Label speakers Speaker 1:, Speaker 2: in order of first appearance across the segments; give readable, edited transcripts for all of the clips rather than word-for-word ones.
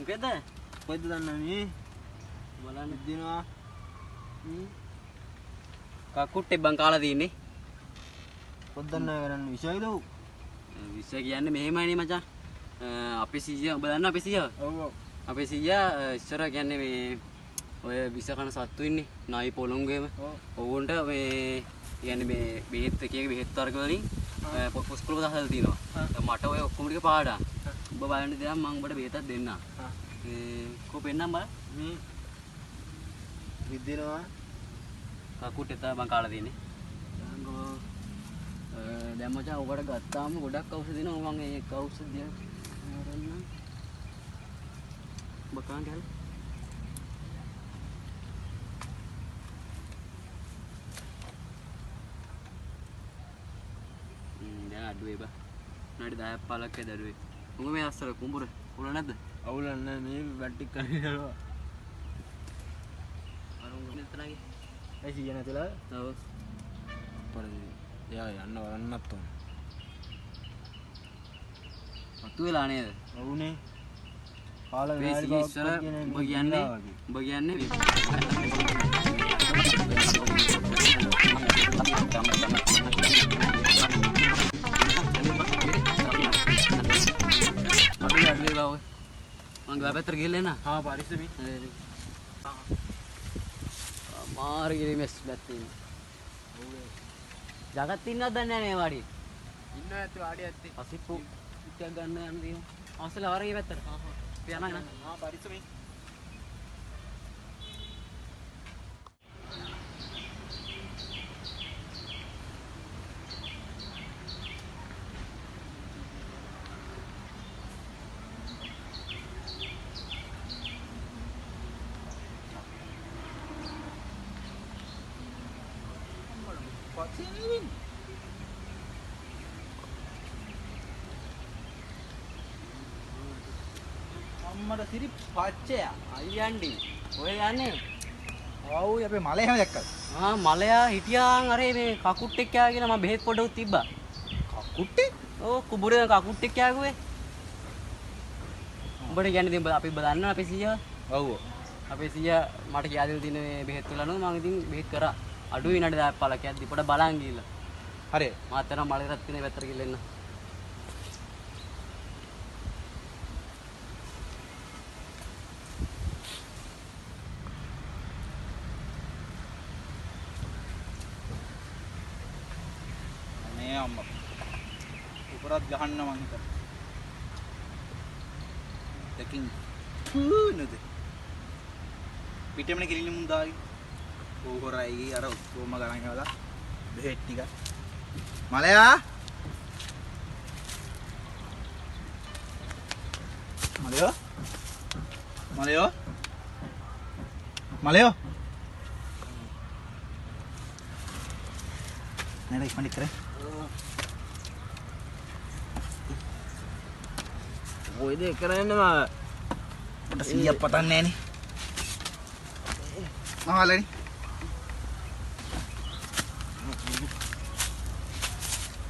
Speaker 1: මොකද? කොයිද දන්නවනේ? බලන්න දිනවා. කකුට්ටේ බං කාලා තින්නේ. පොද්දන්න කරන්න විශ්වයිද? විශ්ව කියන්නේ මෙහෙමයි මචං. අපේ සීයා ඔබ දන්නා අපේ සීයා? ඔව් ඔව්. අපේ සීයා ඉස්සර කියන්නේ මේ ඔය විස කන සත්තු ඉන්නේ. නයි පොළොංගුවේම. ඔවුන්ට මේ කියන්නේ මේ බෙහෙත් එක එක බෙහෙත් වර්ග වලින් පොස්කොළ දාලා තියෙනවා. මට ඔය ඔක්කොම ටික පාඩම්. ඔබ බලන්න දෙයක් මම ඔබට බෙහෙතක් දෙන්නම්. को पेन्නම් බල මේ විදිනවා කකුට එතන මං කාලා තියෙන්නේ දැන් මචං ඔබට ගත්තාම ගොඩක් ඖෂධ දෙනවා මම ඒක ඖෂධය අරන්න බකාන් ගහලා දැන් අඩුවේ බා නාඩි 10ක් 15ක් ඒ දඩුවේ උඹ මේ අස්සර කුඹුර උල නැද්ද අවුලන්න මේ වැට්ටි කරනවා අර උඹ මෙතනගේ ඒ සීය නැතලා ඔව් පරි යා යන්න වරන්නත් උන් අතු වෙලා නේද ඔව්නේ කාලා විනාඩි 5ක් ඔබ කියන්නේ අඩුවේ බා ඔය මං ගා පැත්තට ගිහලා එන්න. ආ පරිස්සමෙන්. මාර ගිරිමස් බැත්තේ. ඔව්. ජගත් ඉන්නවද දන්නේ නැහැ මේ වාඩි. ඉන්න ඇත්තේ වාඩි ඇත්තේ. අසිප්පු ටිකක් ගන්න යන්න තියෙනවා. අවසල වරගේ පැත්තට. ආ හා. අපි යනවා නේද? ආ පරිස්සමෙන්. අම්මට සිරි පච්චය අයියන්ඩි ඔය යන්නේ ආව් අපේ මලයම දැක්කද ආ මලයා හිටියාන් අර මේ කකුට්ටෙක් කෑගෙන මම බෙහෙත් පොඩක් තිබ්බා කකුට්ටේ ඔව් කුඹුරේ කකුට්ටෙක් කෑගුවේ උඹට කියන්නේ ඉතින් අපි බලන්න අපේ සීයා ඔව් අපේ සීයා මට කියා දෙන්න තියෙන මේ බෙහෙත් වල නෝ මම ඉතින් බෙහෙත් කරා අඩු විනාඩි 10ක් 15ක් යද්දි පොඩ බලන් ගිහලා හරි මාත් යනවා මලේ රත් තියෙන පැත්තට ගිහලා එන්න අම්මා උපරත් ගහන්න මං හිතා දෙකින් නේද පිටෙමනේ කිරින්න මුන්දායි ඕහොරයි අර ඔක්කොම ගණන් ගාලා බෙහෙත් ටික මලයා මලයෝ මලයෝ මලයෝ නේද ඉක්මනට කරේ ඔය දෙක කරන්නම මට 100ක් පතන්නේ නෑනේ මහලනේ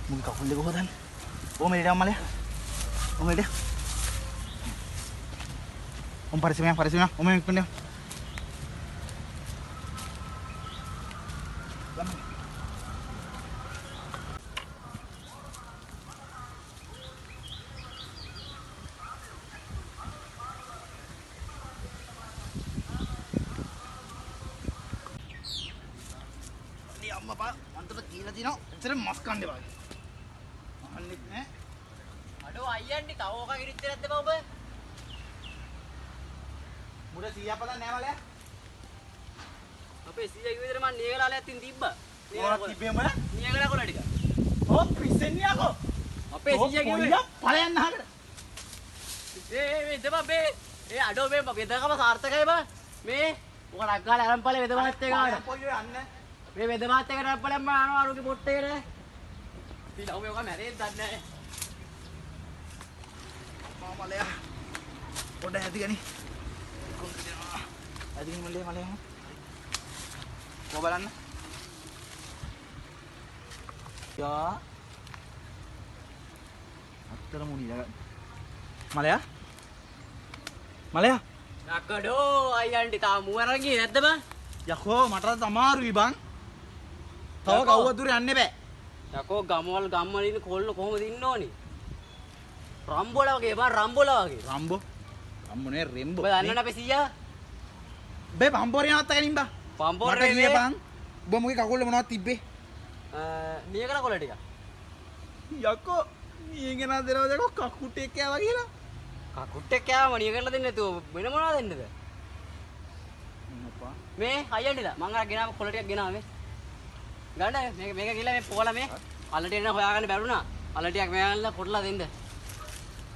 Speaker 1: මුන් කකුල් දෙක හොදන්න ඕම එළියට මලයා ඕම එළියට ඕම පරිස්සමෙන් ඕම ඉක්මනට අම්මා මන්ට කියලා දිනවා එතන මස් කන්නේ වගේ අහන්නෙත් නෑ අඩෝ අයියන්ටි තව ඕක ඉරිත් නැද්ද බං ඔබ?
Speaker 2: මුඩ 100ක් පදන් නෑ මලයා.
Speaker 1: අපේ 100 කිව්ව විතර මම නියගලාලයක් තින් තිබ්බා.
Speaker 2: මොකක්ද තිබ්බේ උඹලා?
Speaker 1: නියගලා කොළ ටික.
Speaker 2: ඔව් පිස්සෙන්නේ යකෝ.
Speaker 1: අපේ 100 කිව්වේ.
Speaker 2: ඵලයන් අහකට.
Speaker 1: මේ දෙපා මේ අඩෝ මේ වෙදකම සාර්ථකයි බං. මේ ඔක රක්කාලේ අරන් ඵලේ වෙද මහත් එක
Speaker 2: පොයි ඔය යන්නේ.
Speaker 1: මේ වෙද මහත් එකට අරන් ඵලෙන් මම අරනවා අරුගේ පොට්ටේකට. ඉතින් ඔබ ඔක මැරෙන්නේ දන්නේ නැහැ.
Speaker 2: මලයා. පොඩ ඇති ගනි. ඇති ගනි මලයා. කො බලන්න. යා. අත්තර මුනි මලයා. මලයා.
Speaker 1: නක්කඩෝ අයියන්ටි තාම මුවරන් ගියේ නැද්ද බං?
Speaker 2: යකෝ මට අමාරුයි බං. තව කවුවත් දුර යන්න බෑ.
Speaker 1: යකෝ ගම්වල ඉන්න කොල්ල කොහොමද ඉන්න ඕනේ? රම්බෝලා වගේ බං රම්බෝලා වගේ.
Speaker 2: රම්බෝ නේ රෙම්බෝ.
Speaker 1: ඔබ දන්නවද අපේ සීයා?
Speaker 2: බේ පම්පෝරේ නවත් ගනින් බං.
Speaker 1: පම්පෝරේ
Speaker 2: නේ බං. ඔබ මොකේ කකුල්ල මොනවද තිබ්බේ?
Speaker 1: නියකල කොළ ටික.
Speaker 2: යකෝ නියගෙන දෙනවද යකෝ කකුටෙක් කෑවා කියලා.
Speaker 1: කකුට්ටෙක් කෑවම නියකල දෙන්නේ නැතුව වෙන මොනවද දෙන්නද? මේ අයියන්ටිලා මං අර ගෙනාව කොළ ටිකක් ගෙනාව මේ. ගන්න මේක ගිහලා මේ පොවලා මේ අල්ලට එන්න හොයාගන්න බැරුණා. අල්ල ටිකක් මෙයාලා කොටලා දෙන්න.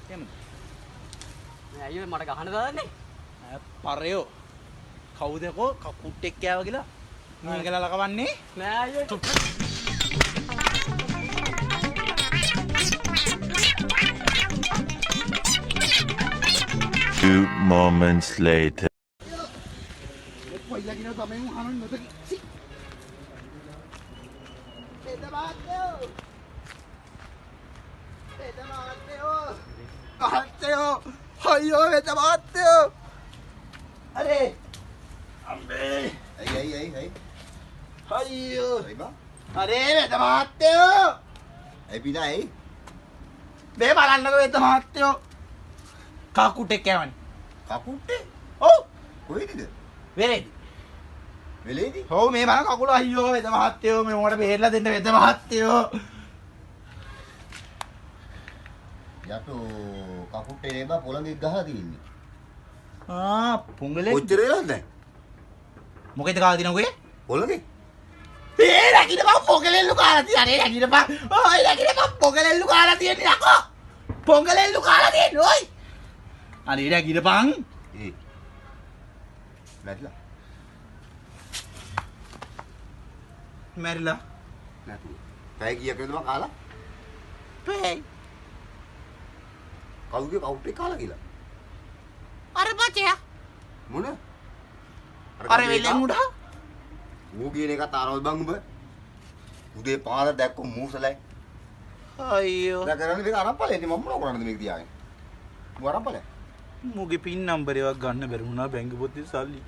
Speaker 2: එහෙමද?
Speaker 1: මේ අයියෝ මට ගහන්න දාන්නේ.
Speaker 2: පරයෝ. කවුද කෝ කකුටෙක් කෑවා කියලා? නියගලා ලකවන්නේ
Speaker 1: නෑ අයියෝ.
Speaker 3: 2 moments later.
Speaker 2: කොයිලා කියනවා තමයි මහානන් නොදකි. අයියෝ වෙත මාත්‍යෝ. අරේ අම්බේ.
Speaker 4: ඇයි.
Speaker 2: අයියෝ.
Speaker 4: ඇයි බං?
Speaker 2: අරේ වෙත මාත්‍යෝ.
Speaker 4: ඇයි පිනා ඇයි?
Speaker 2: මේ බලන්නකෝ වෙත මාත්‍යෝ. කකුටෙක් කෑවනේ.
Speaker 4: කකුට්ටේ?
Speaker 2: ඔව්.
Speaker 4: කොහෙද?
Speaker 2: වෙලේදි.
Speaker 4: වෙලේදි?
Speaker 2: ඔව් මේ බලන්න කකුල අයියෝ වෙත මහත්තයෝ මේ මොකට බේරලා දෙන්න වෙත මහත්තයෝ.
Speaker 4: යටෝ කකුට්ටේ නේ බා පොළඟෙක් ගහලා තින්නේ.
Speaker 2: පුංගලේ
Speaker 4: කොච්චර වෙලාද දැන්?
Speaker 2: මොකේද කාලා දිනවගේ?
Speaker 4: පොළඟේ?
Speaker 2: ඒ රකින්න පොගලෙල්ලු කාලා තියන්නේ රකින්න ඔය රකින්න පොගලෙල්ලු කාලා තියන්නේ යකෝ. පොගලෙල්ලු කාලා තියන්නේ ඔයි. අනේ රකින්න
Speaker 4: ඒ. නැట్లా?
Speaker 2: මැරිලා.
Speaker 4: නැතු. පැය කීයක් වෙනද මං කාලා?
Speaker 2: පැයි.
Speaker 4: කවුගේ කවුට්ටේ කාලා කියලා?
Speaker 2: අර බචයා.
Speaker 4: මොන?
Speaker 2: අර වෙලෙන් උඩ.
Speaker 4: ඌ කියන එක තාරවල් බං උඹ. උදේ පාර දැක්කො මූසලයි.
Speaker 2: අයියෝ.
Speaker 4: දැන් කරන්නේ මේක අරපලේ ඉතින් මම මොන කරන්නද මේක තියාගෙන? මු අරපලේ.
Speaker 2: මුගේ පින් නම්බර් එකක් ගන්න බැරි වුණා බැංකු පොතේ සල්ලි.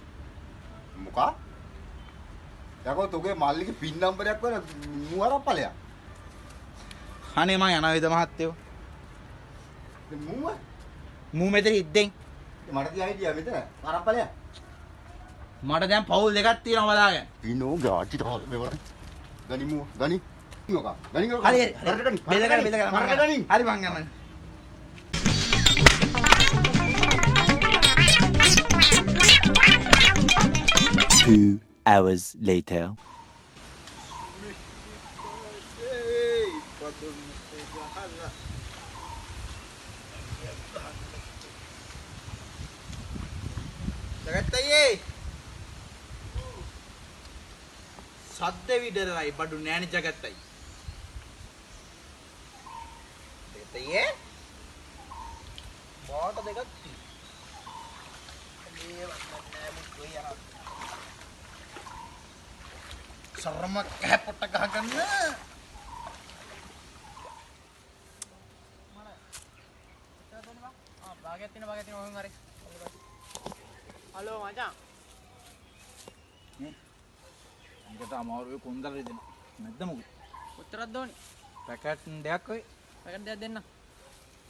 Speaker 4: මොකා? යකෝ තුගේ මල්ලිගේ පින් නම්බරයක් වල මු අරපලයක්.
Speaker 2: අනේ මං යනවා වේද මහත්තයෝ.
Speaker 4: මුව
Speaker 2: මූ මෙතන ඉද්දෙන්
Speaker 4: මට තියා හිටියා මෙතන අරපලයක්.
Speaker 2: මට දැන් පවුල් දෙකක් තියෙනවා බලාගෙන.
Speaker 4: පිනෝ ගාටි තාල මේවල. ගනිමු ගනි. මොකා? ගනි ගනි.
Speaker 2: හරි බෙදගන්න
Speaker 4: මරක ගනි.
Speaker 2: හරි මං යනවා.
Speaker 3: 2 hours later.
Speaker 2: ජගත්තයි සද්ද විතරයි බඩු නෑනේ ජගත්තයි. ජගත්තයි බාට දෙකක් සරම කැ පොට්ට ගහගන්න.
Speaker 1: භාගයක් තියෙන ඔහෙන් හරි. හලෝ මචං.
Speaker 2: මේකට අමාරුවේ කොන්දර දෙන්න. නැද්ද මොකද?
Speaker 1: කොච්චරක්ද ඕනේ?
Speaker 2: පැකට් දෙකක් ඔය.
Speaker 1: පැකට් දෙකක් දෙන්න.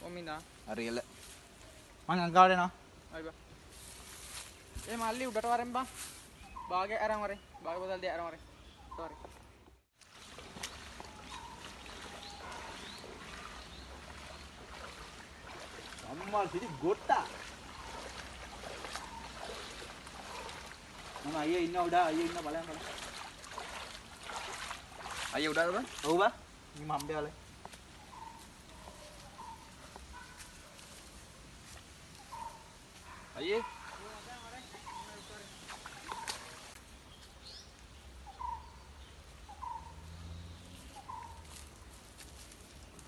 Speaker 1: කොමින්දා.
Speaker 2: හරියල. මං අංකාවට එනවා.
Speaker 1: හරි බා. ඒ මල්ලි උඩට වරෙන් බා. භාගයක් අරන් වරේ. භාග බදල් දෙක අරන් වරේ. sorry.
Speaker 2: අම්මා සිටි ගොට්ටා. මම අයියා ඉන්න උඩ අයියා ඉන්න බලන්න බලන්න.
Speaker 1: අයියා උඩද බං?
Speaker 2: ඔව් බා. මේ මම්බේ වල.
Speaker 1: අයියේ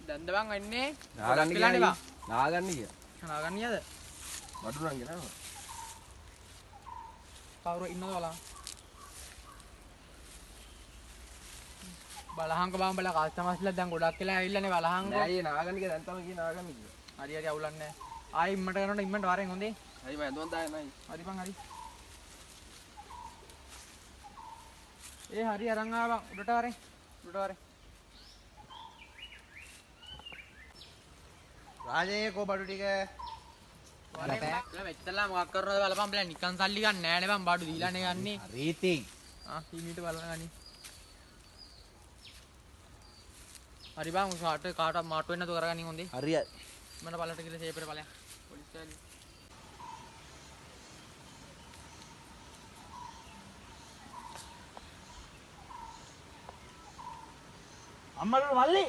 Speaker 5: දැන්ද බං වෙන්නේ
Speaker 1: නාගන්න
Speaker 5: ගොඩක් වෙලානේ
Speaker 1: ගියා නාගන්න ගියා
Speaker 5: බං නාගන්නියද
Speaker 1: බඩු නම් ගෙනාවා
Speaker 5: කවුරු ඉන්නද බලහංක බං බල කස්ටමර්ස්ලා දැන් ගොඩක් වෙලා ඇවිල්ලානේ බලහංක
Speaker 1: නෑ අයියේ නාගන්න ගියා දැන් තමයි ගියේ නාගන්න ගියා
Speaker 5: හරි හරි අවුලක් නැහැ ආයි ඉම්මට කරනකොට ඉම්මට වරෙන් හොඳේ
Speaker 1: හරි මම ඇඳුම් දාන්න නයි
Speaker 5: හරි බං හරි ඒ හරි අරන් ආවා බං උඩට වරෙන්
Speaker 2: රාජේ කෝ බඩු ටික.
Speaker 5: වරෙන් මෙච්චරලා මොකක් කරනවද බලපන් බල නිකන් සල්ලි ගන්න නෑනේ බං බඩු දීලානේ ගන්නේ
Speaker 2: රීති.
Speaker 5: සීනීට බලන ගනි හරි බං කාට මාට්ටු වෙන්න තු කරගන්නේ හොඳේ
Speaker 2: හරියයි.
Speaker 5: මට බලට කියලා සේපරේ බලයන් පොලිස් ස්ටේෂන්
Speaker 2: අම්මලු මල්ලි.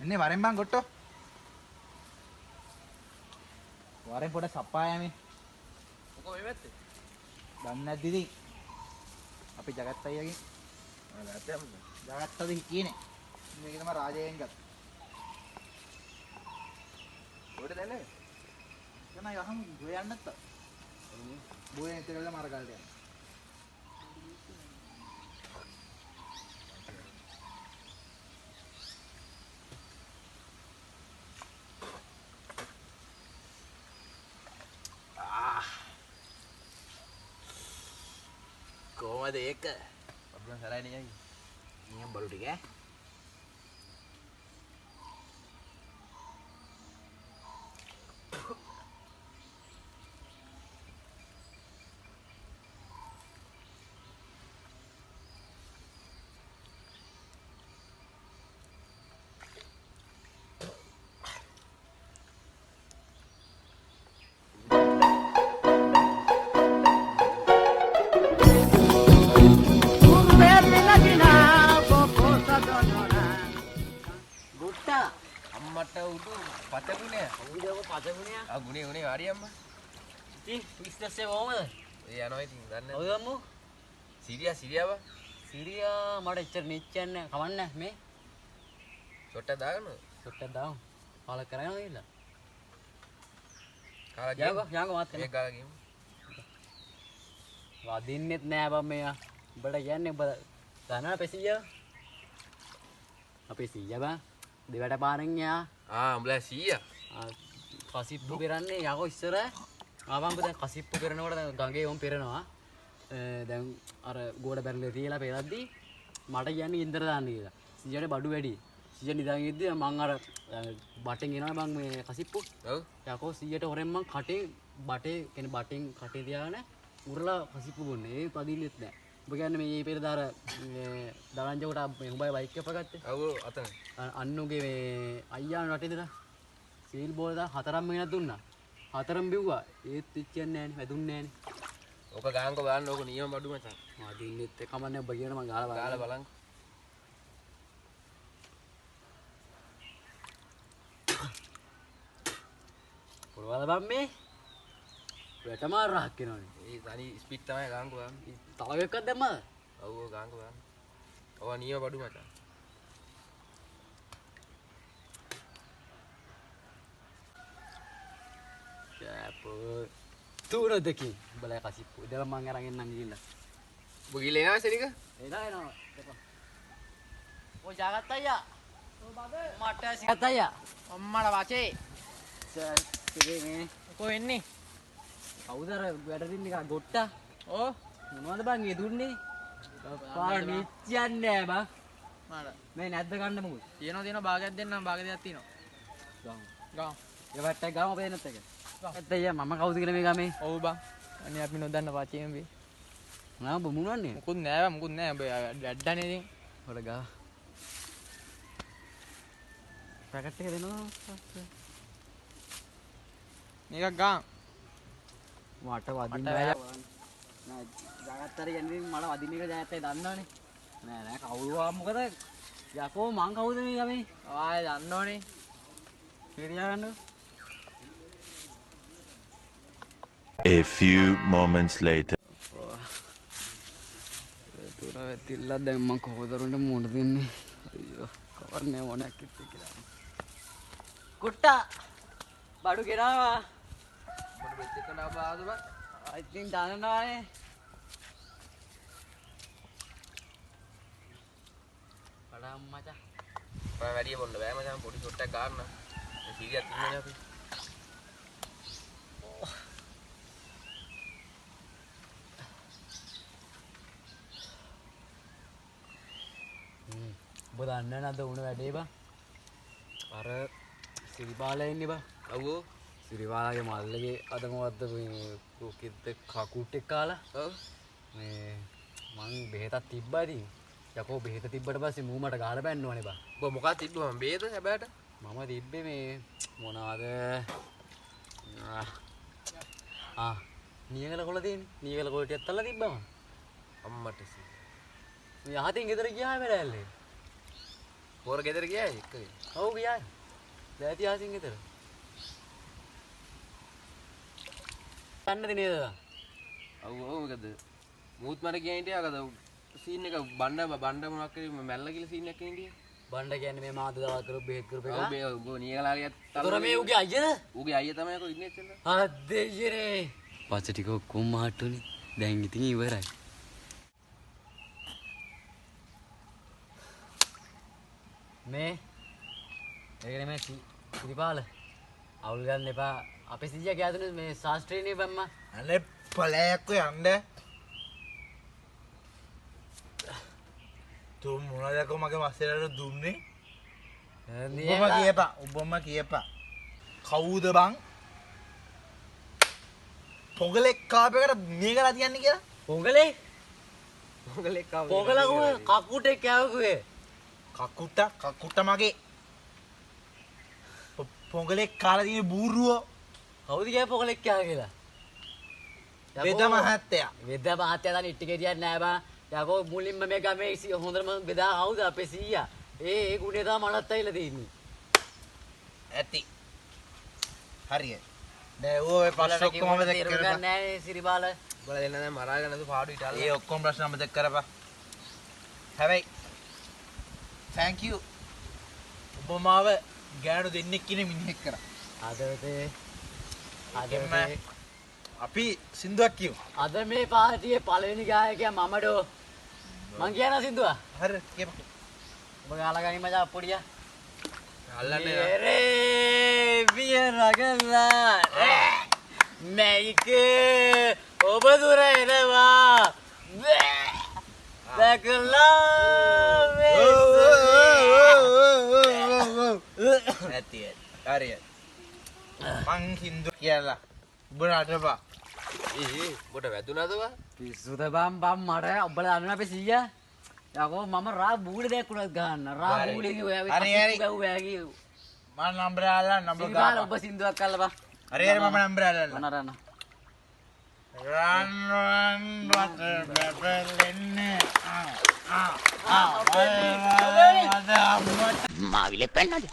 Speaker 2: එන්නේ වරෙන් බං ගොට්ටෝ. වරෙන් පොඩ සප්පායමේ.
Speaker 5: මොකෝ මේ වැත්තේ
Speaker 2: දන්නේ නැද්ද ඉතින්? අපි ජගත් අයියාගෙන්. ජගත්තද කියන්නේ. මේක තමයි රාජයෙන් ගත්ත.
Speaker 1: ඔයාලට දැන්නේ
Speaker 2: එනයි අහමු ගොය යන්න නැත්තා. බෝයෙන් ඉතල මාර ගාලට යන්න. කොහමද ඒක?
Speaker 1: බඩුන් සරයි නේ අයියේ
Speaker 2: නියම් බඩු ටික ඈ. ගොට්ටා.
Speaker 1: අම්මට උඩු පතගුණේ
Speaker 5: උදේව පදගුණිය
Speaker 1: ආ ගුණේ ගුණේ හරි අම්මා
Speaker 5: ඉතින් බිස්නස් එක කොහමද
Speaker 1: ඒ යනවා ඉතින් දන්නේ
Speaker 5: ඔය ගම්මු
Speaker 1: සිරියා බා
Speaker 5: සිරියා මට එච්චර නිච්චන්නේ කවන්නේ මේ
Speaker 1: චොට්ට දාගන්න
Speaker 5: සුට්ටක් දාමු කාල කරගෙන ගිහලා
Speaker 1: කාලා
Speaker 5: යංගෝ මාත්
Speaker 1: මේ කාලා ගියමු
Speaker 5: වදින්නෙත් නෑ බම් මෙයා උඹට කියන්නේ උඹ දන්නා අපේ සීයා බං දෙවට පාරෙන් යා
Speaker 1: උඹලා 100
Speaker 5: කසිප්පු පෙරන්නේ යකෝ ඉස්සර ආවම්බ දැන් කසිප්පු පෙරනකොට දැන් ගඟේ වොන් පෙරනවා දැන් අර ගෝඩ බැරලේ තියලා පෙරද්දී මට කියන්නේ ඉන්දර දාන්න කියලා සීයාට බඩු වැඩි සීයා නිදාගෙන ඉද්දි මං අර බටෙන් එනවා බං මේ කසිප්පු
Speaker 1: ඔව්
Speaker 5: යකෝ සීයාට හොරෙන් මං කටේ බටේ කියන්නේ බටෙන් කටේ තියාගෙන උරලා කසිප්පු බොන්නේ ඒ පදින්නෙත් නෑ ඔබ කියන්නේ මේ පෙරදාර දරංජකට මේ උඹයි බයික් එක ගත්තේ
Speaker 1: ඔව් අතන
Speaker 5: අන්නුගේ මේ අයියා රටේද සීල් බෝල් දා හතරක් මිනිහක් දුන්නා හතරම බිව්වා ඒත් පිච්චියන්නේ නෑනේ වැදුන්නේ නෑනේ
Speaker 1: ඕක ගාන්කෝ බලන්න ඕක නියම බඩු මචං
Speaker 5: මා දින්නෙත් එකමන්නේ ඔබ කියන මං ගාලා
Speaker 1: බලන්න
Speaker 5: පොරවල බම් මේ වැටමාර රහක් වෙනවනේ
Speaker 1: ඒ තනි ස්පීඩ් තමයි ගාන්කෝ බලන්න
Speaker 5: තව එකක් දැම්මද
Speaker 1: ඔව් ගාන්කෝ බලන්න ඔව නියම බඩු මචං
Speaker 5: කෑපෝ තුනදකි බලය කසිප්පු ඉදලා මං අරන් එන්නම් ගිහිල්ලා
Speaker 1: ඔබ ගිහලා එනවා සෙනික
Speaker 5: එනවා ඔය ජාගත් අයියා මට සිගත් අයියා අම්මලා වාචේ සරේ මේ කො එන්නේ කවුද අර වැඩරින් එක ගොට්ටා ඕ මොනවද බං ඒ දුන්නේ පාර නිච්චන්නේ බං මට මේ නැද්ද ගන්න මොකද තියෙනවා භාගයක් දෙන්නම් භාග දෙකක් තියෙනවා ගාම් ඒවට ගාම අපේ නැත් එක අත්තయ్యා මම කවුද කියලා මේ ගමේ ඔව් බං අනේ අපි නොදන්න වාචේ මේ නෑ ඔබ මුණන්නේ මුකුත් නෑ මුකුත් නෑ ඔබ වැඩ්ඩනේ ඉතින් හොර ගා
Speaker 1: පැකට් එක දෙනවා.
Speaker 5: මේක ගාම්.
Speaker 1: මට වදින්න බෑ. නෑ ජාගත්තර යන්නේ මට වදින්න එක ජාගත්තයි දන්නවනේ. නෑ කවුරු ආව මොකද? යකෝ මං කවුද මේ යමේ?
Speaker 5: ආයෙ දන්නවනේ.
Speaker 1: කිරියා ගන්න.
Speaker 3: A few moments later.
Speaker 1: තුර වෙතිල්ලා දැන් මං කොහොදරුන්ට මුණ දෙන්නේ. අයියෝ කවර්නේ ඕනක් කිව්වේ කියලා. කුට්ටා බඩු ගෙනාවා.
Speaker 5: බඩු වෙච්ච එක නාබාද බං?
Speaker 1: ඉතින් දන්නවනේ. කඩම් මචං.
Speaker 5: ඔය වැඩි බොන්න බෑ මචං පොඩි ෂොට් එකක් ගන්න. මේ සීරියක් ඉන්නනේ අපි.
Speaker 1: ඔබ දන්නේ නැද්ද උණ වැඩේ බං? අර සිරිපාලා ඉන්නේ බං.
Speaker 5: අවෝ
Speaker 1: සිරිපාලාගේ මල්ලගේ අද මොකද්ද මේ කොකිද්ද කකුට්ටෙක් කාලා?
Speaker 5: ඔව්.
Speaker 1: මේ මං බෙහෙතක් තිබ්බා ඉතින්. යකෝ බෙහෙත තිබ්බට පස්සේ මූ මට ගාලා බැන්නවනේ බං.
Speaker 5: ඔබ මොකක්ද තිබ්බ මම බේද හැබැයිට?
Speaker 1: මම තිබ්බේ මේ මොනවාද නියගල කොළ තියෙන්නේ. නියගල කොළ ටිකක් තල්ලා තිබ්බම.
Speaker 5: අම්මට සී.
Speaker 1: මේ යහතින් ගෙදර ගියා වෙලාවල්ලේ.
Speaker 5: පොර ගෙදර ගියායි එක්කගෙන.
Speaker 1: ඔව් ගියා. දැති යහතින් ගෙදර. යන්නද නේද?
Speaker 5: ඔව් මොකද? මූත් මට ගියා හිටියා අකද සීන් එක බණ්ඩ මොනක් කරේ මැල්ල කියලා සීන් එකක් හිටියේ.
Speaker 1: බණ්ඩ කියන්නේ මේ මාද දවල් කරු බෙහෙත් කරපු එක.
Speaker 5: ඔව් නියගලාගේ
Speaker 1: තොර මේ උගේ අයියද?
Speaker 5: ඌගේ අයියා තමයි කො ඉන්නේ එතන.
Speaker 1: අද්දෙයනේ. පස්සේ ටික ඔක්කොම මාට්ටුනේ. දැන් ඉතින් ඉවරයි. මේ ඒකනේ මේ සිරිපාල අවුල් ගන්න එපා. අපේ සීයා ගෑදුනේ මේ ශාස්ත්‍රීයනේ බම්මා.
Speaker 2: අනේ පළයක් යන්න. තුන් මොනවාද මගේ මස්සලට දුන්නේ? ඔබම කියපා. කවුද බං? පොගලෙක් කාපයකට මේකලා තියන්නේ කියලා?
Speaker 1: පොගලේ
Speaker 5: මොගලෙක් ආව.
Speaker 1: පොගලකුව කකුටේ කෑවකුවේ.
Speaker 2: කකුට මගේ පොගලෙක් කාලා තියෙන බූරුව.
Speaker 1: කවුද කිය පොගලෙක් කෑව කියලා?
Speaker 2: වෙද මහත්තයා.
Speaker 1: වෙද මහත්තයා දැන් ඉට්ටි ගෙඩියක් නෑ බං. යකෝ මුලින්ම මේ ගමේ හොඳම බෙදා ආවුද අපේ සීයා. ඒ ගුණේ තමයි මලත් ඇවිල්ලා තින්නේ.
Speaker 2: ඇති. හරියට. දැන් ඔය ප්‍රශ්න ඔක්කොම මතක කරපන්.
Speaker 1: නෑ සිරිපාල.
Speaker 5: උඹලා දෙන්න දැන් මරාගෙන නේද පාඩු ඉතාල.
Speaker 2: ඒ ඔක්කොම ප්‍රශ්න මතක කරපන්. හැබැයි thank you. ඔබ මාව ගෑනු දෙන්නෙක් කියන මිනිහෙක් කරා.
Speaker 1: අදතේ
Speaker 2: අපි සින්දුවක් කියමු.
Speaker 1: අද මේ පාටියේ පළවෙනි ගායකයා මමඩෝ. මං කියනවා සින්දුව.
Speaker 2: හරි කියපන්.
Speaker 1: ඔබ ගාලා ගනින් මචං පොඩියා.
Speaker 5: අල්ලන්නේ
Speaker 1: රේ වියරගලා මේක ඔබ දුර එනවා. දැකලා
Speaker 2: ඇති හරියට. මං සින්දුව කියලා. ඔබ නටපන්.
Speaker 5: බොට වැදුනද වා?
Speaker 1: පිස්සුද බම් මට ඔබලා දන්න අපේ සීයා. යකෝ මම රා බූලේ දැක්කුණත් ගන්න. රා බූලේ ඔය
Speaker 2: හරි.
Speaker 1: වැව්වෑගේ.
Speaker 2: මම නම්බර ආලා නම්බර
Speaker 1: සිරිපාල
Speaker 2: ගාපන්.
Speaker 1: ඔබ සින්දුවක් අල්ලපන්.
Speaker 2: හරි මම නම්බර ආලා.
Speaker 1: මොනරන.
Speaker 2: රන් වටර් බබලන්නේ
Speaker 6: මාවිලේ පෙන්නද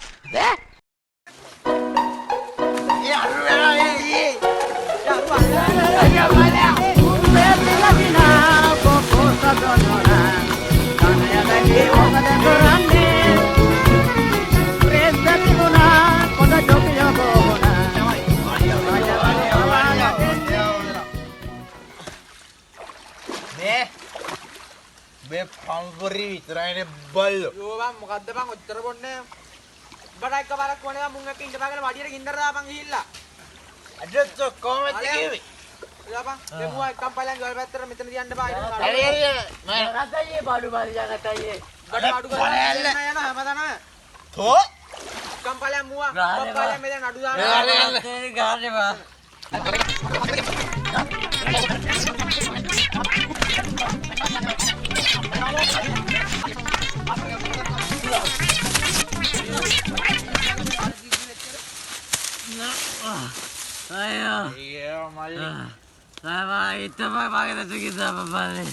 Speaker 2: මේ පම්පරි විතරයිනේ බල්ලෝ.
Speaker 5: යෝ බං මොකද්ද බං ඔච්චර බොන්නේ? උඹට එකපාරක් වුණේ මං මුං එක්ක ඉඳ බාගෙන වඩියට ගින්දර දාපන් ගිහිල්ලා.
Speaker 2: අදත් කොහොමද කිව්වේ?
Speaker 5: යාපන් දෙමුවා එකම් පලයන් ගල් පැත්තට මෙතන තියන්න බා.
Speaker 2: හරි මම
Speaker 1: රතයේ බඩු බාලි ජගතයේ.
Speaker 5: ගඩ අඩු කරලා යන හැමදාම.
Speaker 2: තෝ
Speaker 5: එකම් පලයන් මුවා.
Speaker 1: ගානේ බා.
Speaker 5: පලයන් මෙතන අඩු දාන්න.
Speaker 1: ගානේ බා. අයියෝ
Speaker 5: අයියෝ මල්ලි
Speaker 1: සමා ඉතම මගේ දතු කිව්වා බබාලේ